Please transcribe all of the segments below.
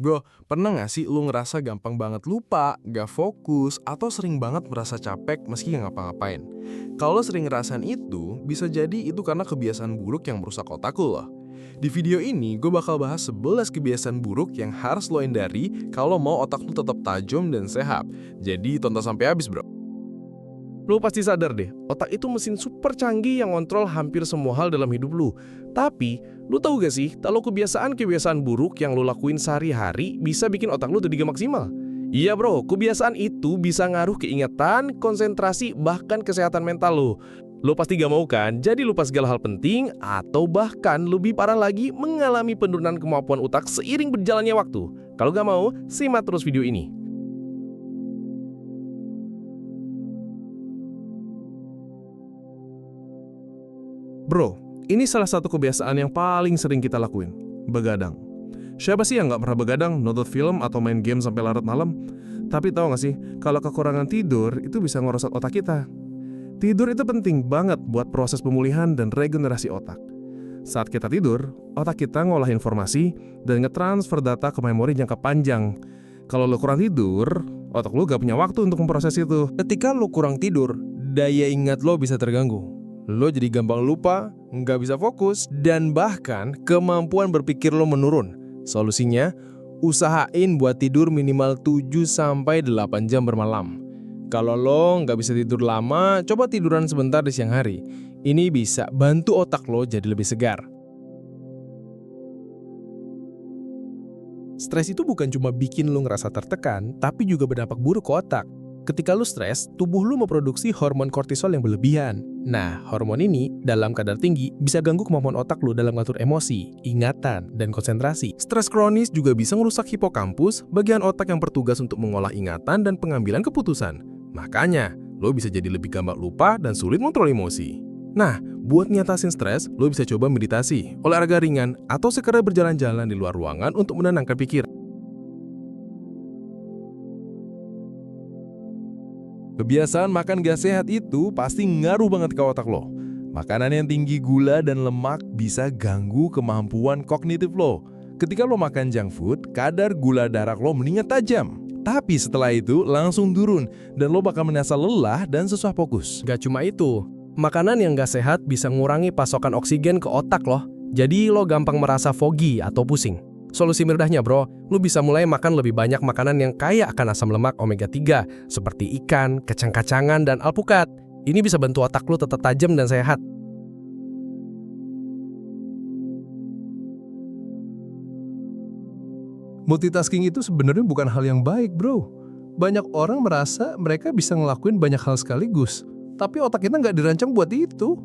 Bro, pernah nggak sih lu ngerasa gampang banget lupa, gak fokus, atau sering banget merasa capek meski nggak ngapa-ngapain? Kalau lo sering ngerasain itu, bisa jadi itu karena kebiasaan buruk yang merusak otak lo loh. Di video ini, gue bakal bahas 11 kebiasaan buruk yang harus lo hindari kalau mau otak lo tetap tajam dan sehat. Jadi tonton sampai habis, bro. Lu pasti sadar deh, otak itu mesin super canggih yang ngontrol hampir semua hal dalam hidup lu. Tapi, lu tahu gak sih, kalau kebiasaan-kebiasaan buruk yang lu lakuin sehari-hari bisa bikin otak lu jadi gak maksimal? Iya bro, kebiasaan itu bisa ngaruh keingatan, konsentrasi, bahkan kesehatan mental lu. Lu pasti gak mau kan, jadi lupa segala hal penting, atau bahkan lebih parah lagi mengalami penurunan kemampuan otak seiring berjalannya waktu. Kalau gak mau, simak terus video ini. Bro, ini salah satu kebiasaan yang paling sering kita lakuin, begadang. Siapa sih yang nggak pernah begadang, nonton film atau main game sampai larut malam? Tapi tahu nggak sih, kalau kekurangan tidur itu bisa ngerusak otak kita. Tidur itu penting banget buat proses pemulihan dan regenerasi otak. Saat kita tidur, otak kita ngolah informasi dan ngetransfer data ke memori jangka panjang. Kalau lo kurang tidur, otak lo gak punya waktu untuk memproses itu. Ketika lo kurang tidur, daya ingat lo bisa terganggu. Lo jadi gampang lupa, nggak bisa fokus, dan bahkan kemampuan berpikir lo menurun. Solusinya, usahain buat tidur minimal 7-8 jam per malam. Kalau lo nggak bisa tidur lama, coba tiduran sebentar di siang hari. Ini bisa bantu otak lo jadi lebih segar. Stres itu bukan cuma bikin lo ngerasa tertekan, tapi juga berdampak buruk ke otak. Ketika lu stres, tubuh lu memproduksi hormon kortisol yang berlebihan. Nah, hormon ini dalam kadar tinggi bisa ganggu kemampuan otak lu dalam ngatur emosi, ingatan, dan konsentrasi. Stres kronis juga bisa merusak hipokampus, bagian otak yang bertugas untuk mengolah ingatan dan pengambilan keputusan. Makanya, lo bisa jadi lebih gampang lupa dan sulit mengontrol emosi. Nah, buat ngatasin stres, lo bisa coba meditasi, olahraga ringan, atau sekedar berjalan-jalan di luar ruangan untuk menenangkan pikiran. Kebiasaan makan gak sehat itu pasti ngaruh banget ke otak lo. Makanan yang tinggi gula dan lemak bisa ganggu kemampuan kognitif lo. Ketika lo makan junk food, kadar gula darah lo meningkat tajam. Tapi setelah itu langsung turun dan lo bakal merasa lelah dan susah fokus. Gak cuma itu, makanan yang gak sehat bisa ngurangi pasokan oksigen ke otak loh. Jadi lo gampang merasa foggy atau pusing. Solusi mudahnya bro, lo bisa mulai makan lebih banyak makanan yang kaya akan asam lemak omega 3 seperti ikan, kacang-kacangan, dan alpukat. Ini bisa bantu otak lo tetap tajam dan sehat. Multitasking itu sebenarnya bukan hal yang baik, bro. Banyak orang merasa mereka bisa ngelakuin banyak hal sekaligus, tapi otak kita nggak dirancang buat itu.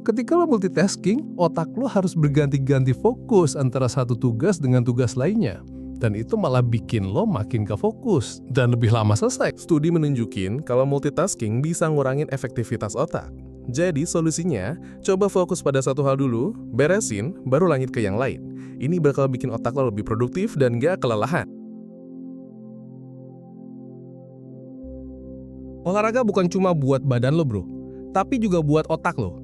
Ketika lo multitasking, otak lo harus berganti-ganti fokus antara satu tugas dengan tugas lainnya. Dan itu malah bikin lo makin gak fokus dan lebih lama selesai. Studi menunjukin kalau multitasking bisa ngurangin efektivitas otak. Jadi solusinya, coba fokus pada satu hal dulu, beresin, baru lanjut ke yang lain. Ini bakal bikin otak lo lebih produktif dan gak kelelahan. Olahraga bukan cuma buat badan lo bro, tapi juga buat otak lo.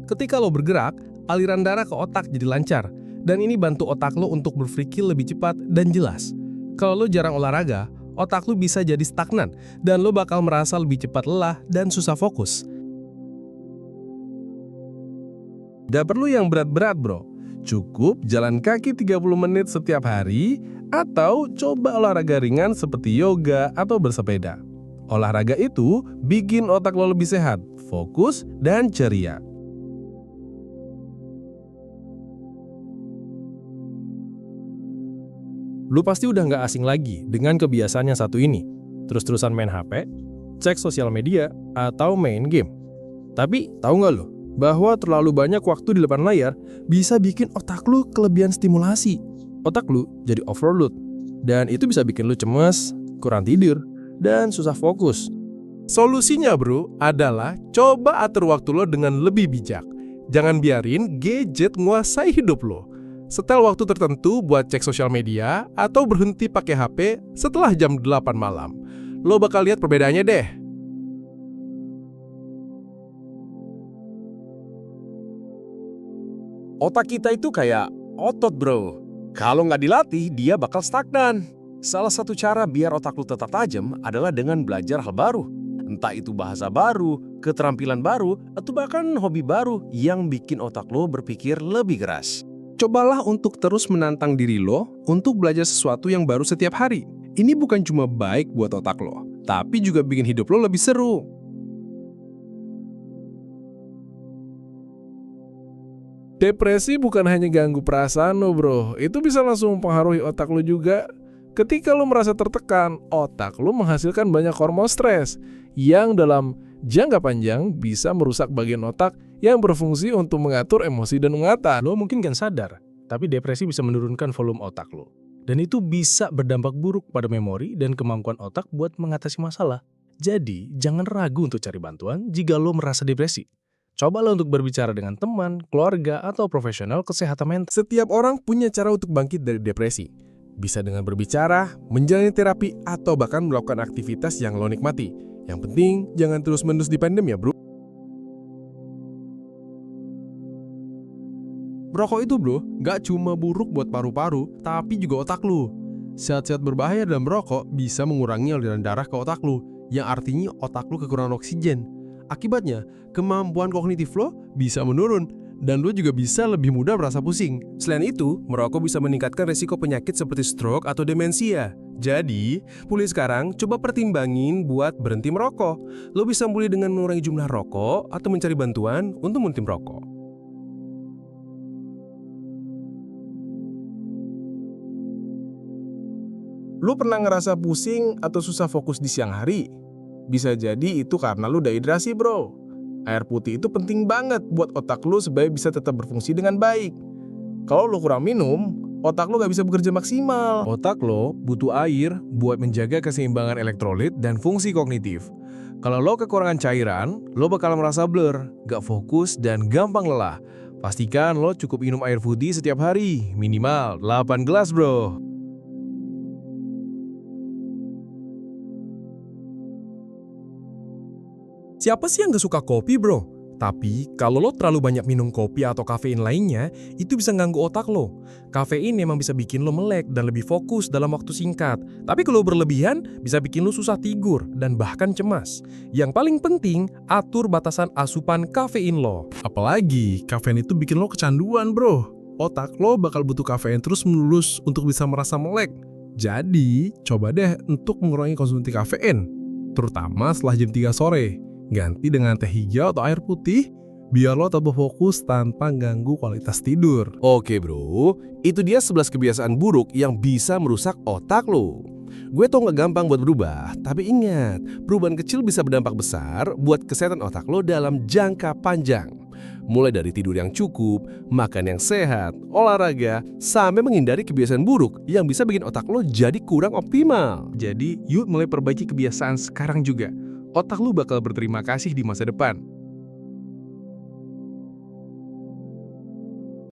Ketika lo bergerak, aliran darah ke otak jadi lancar, dan ini bantu otak lo untuk berpikir lebih cepat dan jelas. Kalau lo jarang olahraga, otak lo bisa jadi stagnan, dan lo bakal merasa lebih cepat lelah dan susah fokus. Gak perlu yang berat-berat bro, cukup jalan kaki 30 menit setiap hari, atau coba olahraga ringan seperti yoga atau bersepeda. Olahraga itu bikin otak lo lebih sehat, fokus, dan ceria. Lu pasti udah nggak asing lagi dengan kebiasaan yang satu ini. Terus-terusan main HP, cek sosial media, atau main game. Tapi tahu nggak lo, bahwa terlalu banyak waktu di depan layar bisa bikin otak lu kelebihan stimulasi. Otak lu jadi overload. Dan itu bisa bikin lu cemas, kurang tidur, dan susah fokus. Solusinya bro adalah coba atur waktu lo dengan lebih bijak. Jangan biarin gadget nguasai hidup lo. Setel waktu tertentu buat cek sosial media atau berhenti pakai HP setelah jam 8 malam. Lo bakal lihat perbedaannya deh. Otak kita itu kayak otot bro. Kalau nggak dilatih, dia bakal stagnan. Salah satu cara biar otak lu tetap tajam adalah dengan belajar hal baru. Entah itu bahasa baru, keterampilan baru, atau bahkan hobi baru yang bikin otak lo berpikir lebih keras. Cobalah untuk terus menantang diri lo untuk belajar sesuatu yang baru setiap hari. Ini bukan cuma baik buat otak lo, tapi juga bikin hidup lo lebih seru. Depresi bukan hanya ganggu perasaan lo bro, itu bisa langsung mempengaruhi otak lo juga. Ketika lo merasa tertekan, otak lo menghasilkan banyak hormon stres yang dalam jangka panjang bisa merusak bagian otak yang berfungsi untuk mengatur emosi dan ingatan. Lo mungkin gak sadar, tapi depresi bisa menurunkan volume otak lo. Dan itu bisa berdampak buruk pada memori dan kemampuan otak buat mengatasi masalah. Jadi, jangan ragu untuk cari bantuan jika lo merasa depresi. Cobalah untuk berbicara dengan teman, keluarga, atau profesional kesehatan mental. Setiap orang punya cara untuk bangkit dari depresi. Bisa dengan berbicara, menjalani terapi, atau bahkan melakukan aktivitas yang lo nikmati. Yang penting, jangan terus-menerus dipendam ya bro. Merokok itu bro, gak cuma buruk buat paru-paru, tapi juga otak lu. Zat-zat berbahaya dalam merokok bisa mengurangi aliran darah ke otak lu, yang artinya otak lu kekurangan oksigen. Akibatnya, kemampuan kognitif lo bisa menurun, dan lo juga bisa lebih mudah merasa pusing. Selain itu, merokok bisa meningkatkan resiko penyakit seperti stroke atau demensia. Jadi, mulai sekarang coba pertimbangin buat berhenti merokok. Lo bisa mulai dengan mengurangi jumlah rokok atau mencari bantuan untuk berhenti merokok. Lu pernah ngerasa pusing atau susah fokus di siang hari? Bisa jadi itu karena lu dehidrasi bro. Air putih itu penting banget buat otak lu supaya bisa tetap berfungsi dengan baik. Kalau lu kurang minum, otak lu gak bisa bekerja maksimal. Otak lo butuh air buat menjaga keseimbangan elektrolit dan fungsi kognitif. Kalau lo kekurangan cairan, lo bakal merasa blur, gak fokus, dan gampang lelah. Pastikan lo cukup minum air putih setiap hari, minimal 8 gelas bro. Siapa sih yang gak suka kopi bro? Tapi kalau lo terlalu banyak minum kopi atau kafein lainnya, itu bisa ganggu otak lo. Kafein memang bisa bikin lo melek dan lebih fokus dalam waktu singkat. Tapi kalau berlebihan, bisa bikin lo susah tidur dan bahkan cemas. Yang paling penting, atur batasan asupan kafein lo. Apalagi, kafein itu bikin lo kecanduan bro. Otak lo bakal butuh kafein terus-menerus untuk bisa merasa melek. Jadi, coba deh untuk mengurangi konsumsi kafein, terutama setelah jam 3 sore. Ganti dengan teh hijau atau air putih, biar lo tetap fokus tanpa ganggu kualitas tidur. Oke bro, itu dia 11 kebiasaan buruk yang bisa merusak otak lo. Gue tau gak gampang buat berubah, tapi ingat, perubahan kecil bisa berdampak besar buat kesehatan otak lo dalam jangka panjang. Mulai dari tidur yang cukup, makan yang sehat, olahraga, sampai menghindari kebiasaan buruk yang bisa bikin otak lo jadi kurang optimal. Jadi, yuk mulai perbaiki kebiasaan sekarang juga. Otak lu bakal berterima kasih di masa depan.